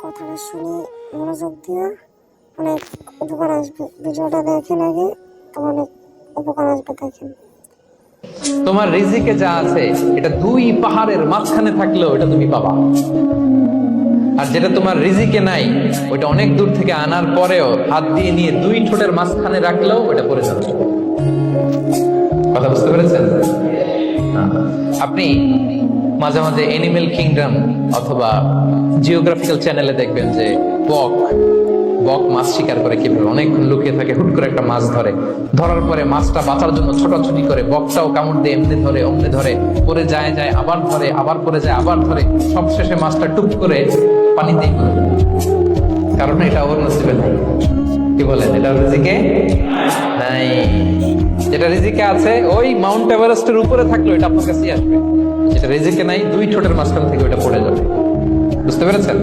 কথাটা শুনে মনোযোগ দিয়ে অনেক উপকার আসবে। ভিডিওটা দেখেন আগে, তো অনেক উপকার আসবে। দেখেন, তোমার রিজিকে যা আছে এটা দুই পাহাড়ের মাঝখানে থাকলেও এটা তুমি পাবা, আর যেটা তোমার রিজিকে নাই ওইটা অনেক দূর থেকে আনার পরেও হাত দিয়ে নিয়ে দুই ঠোঁটের মাঝখানে রাখলেও ওটা পড়ে যাবে। কথা বুঝতে পেরেছেন? আপনি মাঝে মাঝে এনিমেল কিংডম অথবা জিওগ্রাফিক্যাল চ্যানেলে দেখবেন যে বক মাছ শিকার করে কিভাবে অনেকক্ষণ লুকিয়ে থাকে, হুট করে একটা মাছ ধরে, ধরার পরে মাছটা বাঁচার জন্য ছোটাছুটি করে, বকটাও কামড় দিয়ে এমনি ধরে অমনি ধরে, পরে যায় আবার ধরে, আবার পরে যায় আবার ধরে, সব শেষে মাছটা টুপ করে পানিতেই পড়ে যায়। কারণ এটা ওর নসিবে নাই। কি বলেন? এটা রিজিকে নাই। যেটা রিজিকে আছে ওই মাউন্ট এভারেস্টের উপরে থাকলো এটা আপনার কাছেই আসবে, যেটা রিজিকে নাই দুই ঠোঁটের মাঝখান থেকে ওটা পড়ে যাবে। বুঝতে পেরেছেন?